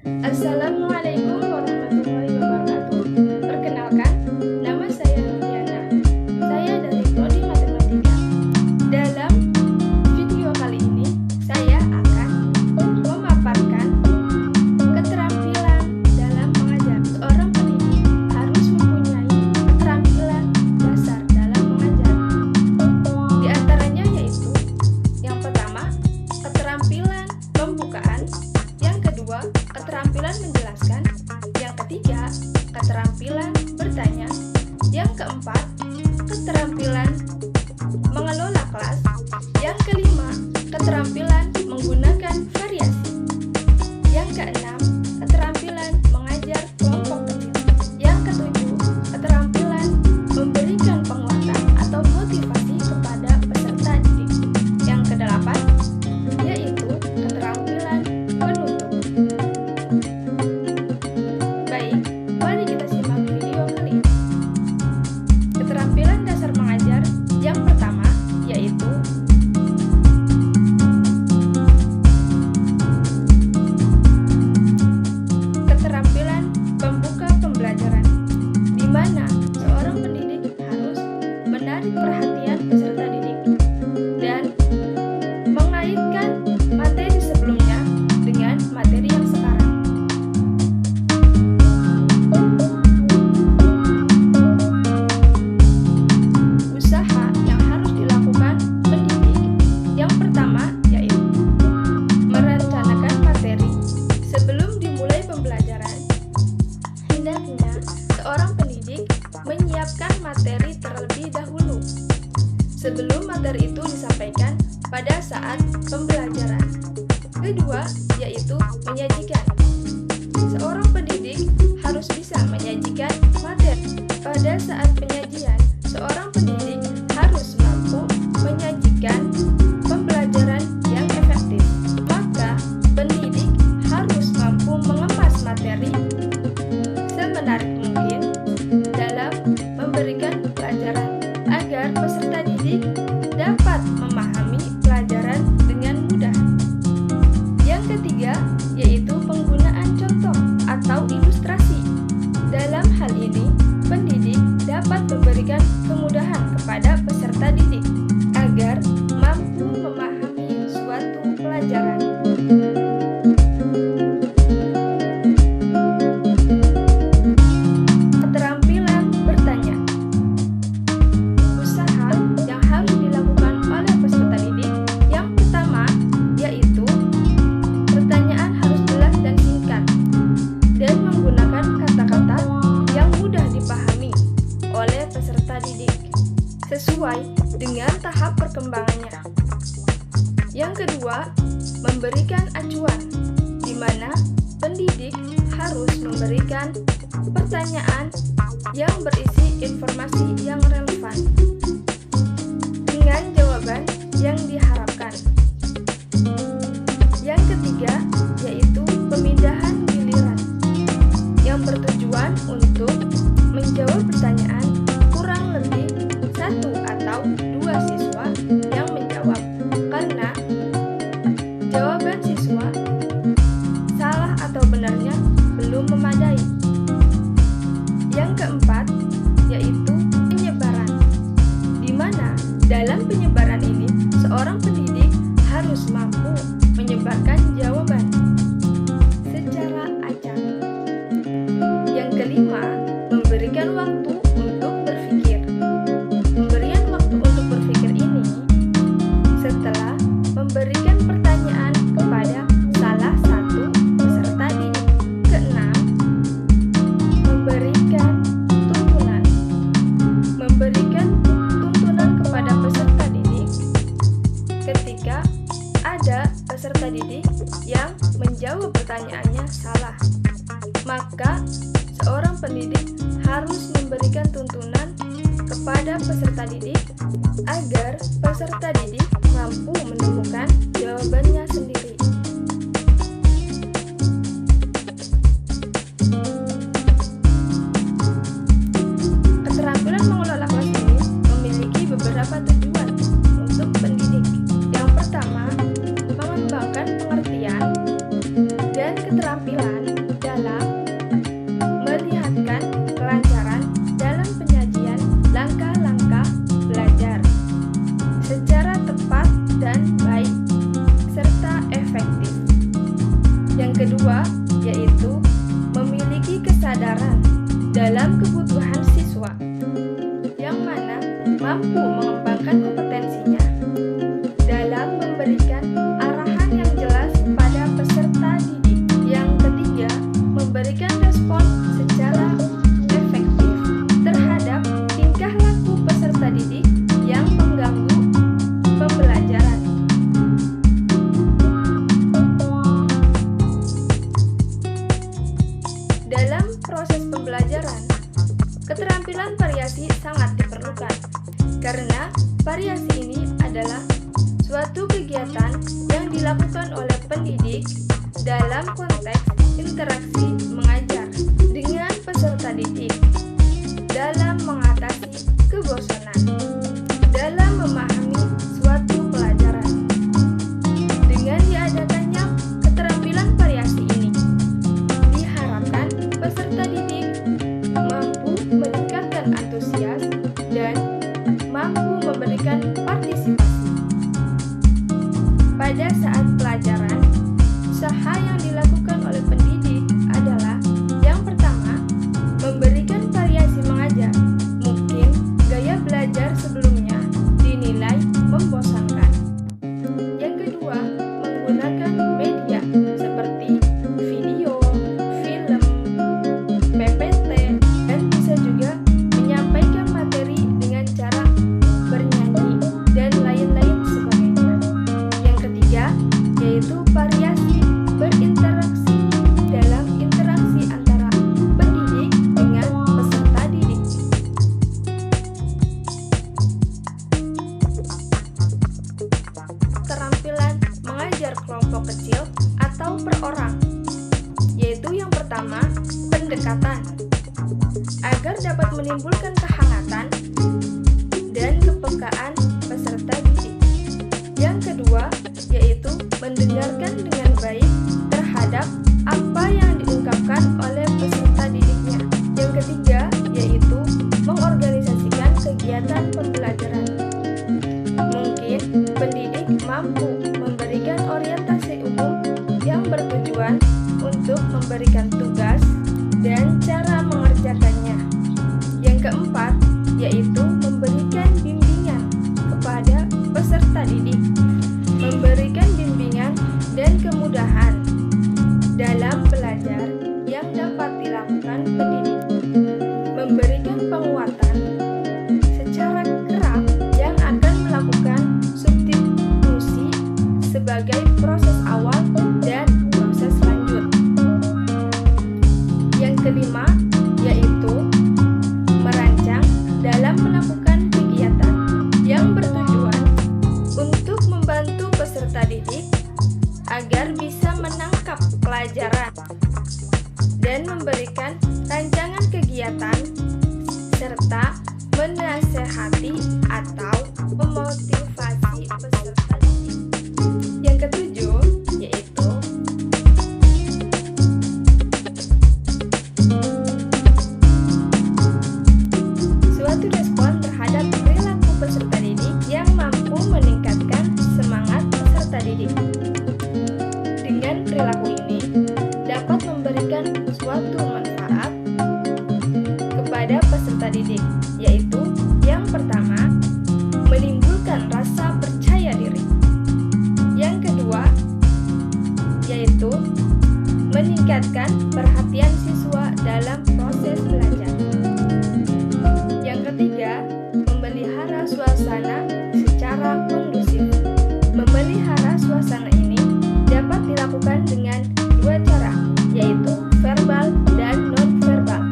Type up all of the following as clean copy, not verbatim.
Assalamualaikum warahmatullahi wabarakatuh. Perkenalkan, nama saya Nurdiana. Saya dari Prodi Matematika. Dalam video kali ini, saya akan memaparkan keterampilan dalam mengajar. Seorang pendidik harus mempunyai keterampilan dasar dalam mengajar. Di antaranya yaitu yang pertama, keterampilan pembukaan, yang kedua, keterampilan menjelaskan, yang ketiga, keterampilan bertanya, yang keempat, keterampilan mengelola kelas, yang kelima, keterampilan menggunakan variasi, yang keenam, keterampilan mengajar kelompok kecil, yang ketujuh, keterampilan memberikan penguatan atau motivasi kepada peserta didik, yang kedelapan, yaitu keterampilan penutup. Baik, mari kita simak video kali ini. Keterampilan dasar mengajar yang pertama yaitu keterampilan pembuka pembelajaran, di mana seorang pendidik harus menarik perhatian peserta didik dan mengaitkan materi sebelumnya dengan materi yang sekarang. Usaha yang harus dilakukan pendidik yang pertama yaitu merencanakan materi sebelum dimulai pembelajaran. Hendaknya seorang pendidik menyiapkan materi terlebih dahulu sebelum materi itu disampaikan pada saat pembelajaran. Kedua, yaitu menyajikan. Seorang pendidik harus bisa menyajikan materi. Pada saat penyajian, seorang pendidik harus mampu menyajikan pembelajaran yang efektif. Maka, pendidik harus mampu mengemas materi semenarik mungkin dalam memberikan pelajaran agar peserta didik dapat memahami pelajaran dengan mudah. Yang ketiga, yaitu penggunaan contoh atau ilustrasi. Dalam hal ini, pendidik dapat memberikan kemudahan kepada peserta didik agar mampu memahami suatu pelajaran. Keterampilan bertanya. Usaha yang harus dilakukan oleh peserta didik yang pertama yaitu pertanyaan harus jelas dan singkat dan menggunakan kata-kata yang mudah dipahami oleh peserta didik sesuai dengan tahap perkembangannya. Yang kedua, memberikan acuan, di mana pendidik harus memberikan pertanyaan yang berisi informasi yang relevan dengan jawaban yang diharapkan. Yang ketiga, yaitu pemindahan giliran yang bertujuan untuk menjawab pertanyaan kurang lebih satu atau dua siswa yang menjawab karena jawaban siswa salah atau benarnya belum memadai. Yang keempat, yaitu penyebaran, di mana dalam penyebaran ini seorang pendidik harus mampu menyebarkan jawaban secara acak. Yang kelima, memberikan waktu untuk berpikir. Pemberian waktu untuk berpikir ini setelah memberikan pertanyaan kepada salah satu peserta didik. Keenam, memberikan tuntunan. Memberikan tuntunan kepada peserta didik ketika ada peserta didik yang menjawab pertanyaannya salah. Maka seorang pendidik harus memberikan tuntunan kepada peserta didik agar peserta didik mampu menemukan jawabannya sendiri. Keterampilan mengelola kelas ini memiliki beberapa tujuan untuk pendidik. Yang pertama, mengembangkan pengertian dan keterampilan kedua yaitu memiliki kesadaran dalam kebutuhan siswa, yang mana mampu mengembangkan kompetensinya dalam memberikan arahan yang jelas pada peserta didik. Yang ketiga, memberikan respon secara efektif terhadap tingkah laku peserta didik yang mengganggu pembelajaran. Dalam proses pembelajaran, keterampilan variasi sangat diperlukan karena variasi ini adalah suatu kegiatan yang dilakukan oleh pendidik dalam konteks interaksi mengajar dengan peserta didik dalam mengatasi kebosanan dalam memahami suatu pelajaran. Dengan diadakannya keterampilan variasi ini, diharapkan peserta didik mampu meningkatkan antusias dan mampu memberikan partisipasi. Pada saat pelajaran, usaha yang dilakukan oleh pendidik adalah yang pertama, memberikan variasi mengajar. Mungkin gaya belajar sebelumnya dinilai membosankan. Yang kedua, menggunakan media seperti video, film, PPT, dan bisa juga menyampaikan materi dengan cara bernyanyi dan lain-lain sebagainya. Yang ketiga, yaitu variasi berinteraksi dalam interaksi antara pendidik dengan peserta didik. Keterampilan mengajar kelompok kecil atau per orang, yaitu yang pertama, pendekatan, agar dapat menimbulkan kehangatan dan kepekaan peserta didik. Yang kedua, yaitu mendengarkan dengan baik terhadap apa yang diungkapkan oleh peserta didiknya. Yang ketiga, yaitu mengorganisasikan kegiatan pembelajaran. Mungkin pendidik mampu memberikan orientasi umum yang bertujuan untuk memberikan tugas dan cara mengerjakannya. Yang keempat, yaitu memberikan bimbingan kepada peserta didik, memberikan bimbingan dan kemudahan dalam belajar yang dapat dilakukan pendidik, memberikan penguatan secara kerap yang akan melakukan substitusi sebagai proses awal dan proses lanjut. Yang kelima, yaitu merancang dalam melakukan kegiatan yang bertujuan untuk membantu peserta didik agar bisa menangkap pelajaran dan memberikan rancangan kegiatan serta menasehati atau memotivasi peserta didik. Yang ketujuh, yaitu suatu respon terhadap perilaku peserta didik yang mampu meningkatkan semangat peserta didik. Dengan perilaku ini dapat memberikan suatu manfaat kepada peserta didik, yaitu yang pertama, menimbulkan rasa percaya diri. Yang kedua, yaitu meningkatkan perhatian siswa dalam proses belajar. Yang ketiga, memelihara suasana secara kondusif. Memelihara suasana ini dapat dilakukan dengan dua cara, yaitu verbal dan non-verbal.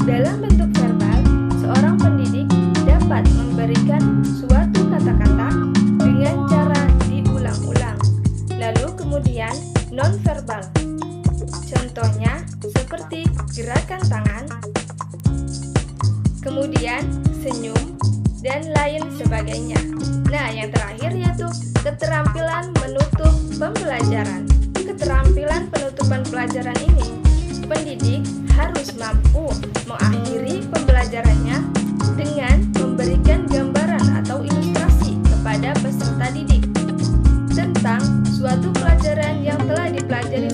Dalam bentuk verbal, seorang pendidik dapat memberikan suatu kata-kata dengan cara diulang-ulang, lalu kemudian non-verbal. Contohnya seperti gerakan tangan, kemudian senyum, dan lain sebagainya. Nah, yang terakhir yaitu keterampilan menutup pembelajaran. Keterampilan penutupan pelajaran ini, pendidik harus mampu mengakhiri pembelajarannya dengan memberikan gambaran atau ilustrasi kepada peserta didik tentang suatu pelajaran yang telah dipelajari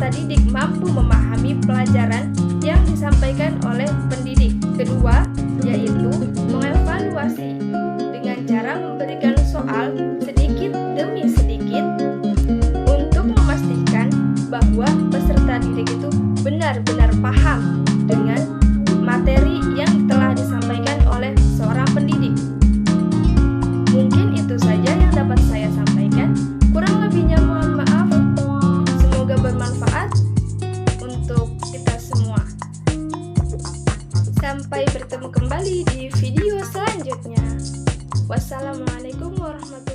peserta didik mampu memahami pelajaran yang disampaikan oleh pendidik. Kedua, yaitu mengevaluasi dengan cara memberikan soal sedikit demi sedikit untuk memastikan bahwa peserta didik itu benar-benar paham dengan materi yang telah disampaikan oleh seorang pendidik. Mungkin itu saja yang dapat saya sampaikan. Kurang lebihnya mohon maaf. Semoga bermanfaat untuk kita semua. Sampai bertemu kembali di video selanjutnya. Wassalamualaikum warahmatullahi wabarakatuh.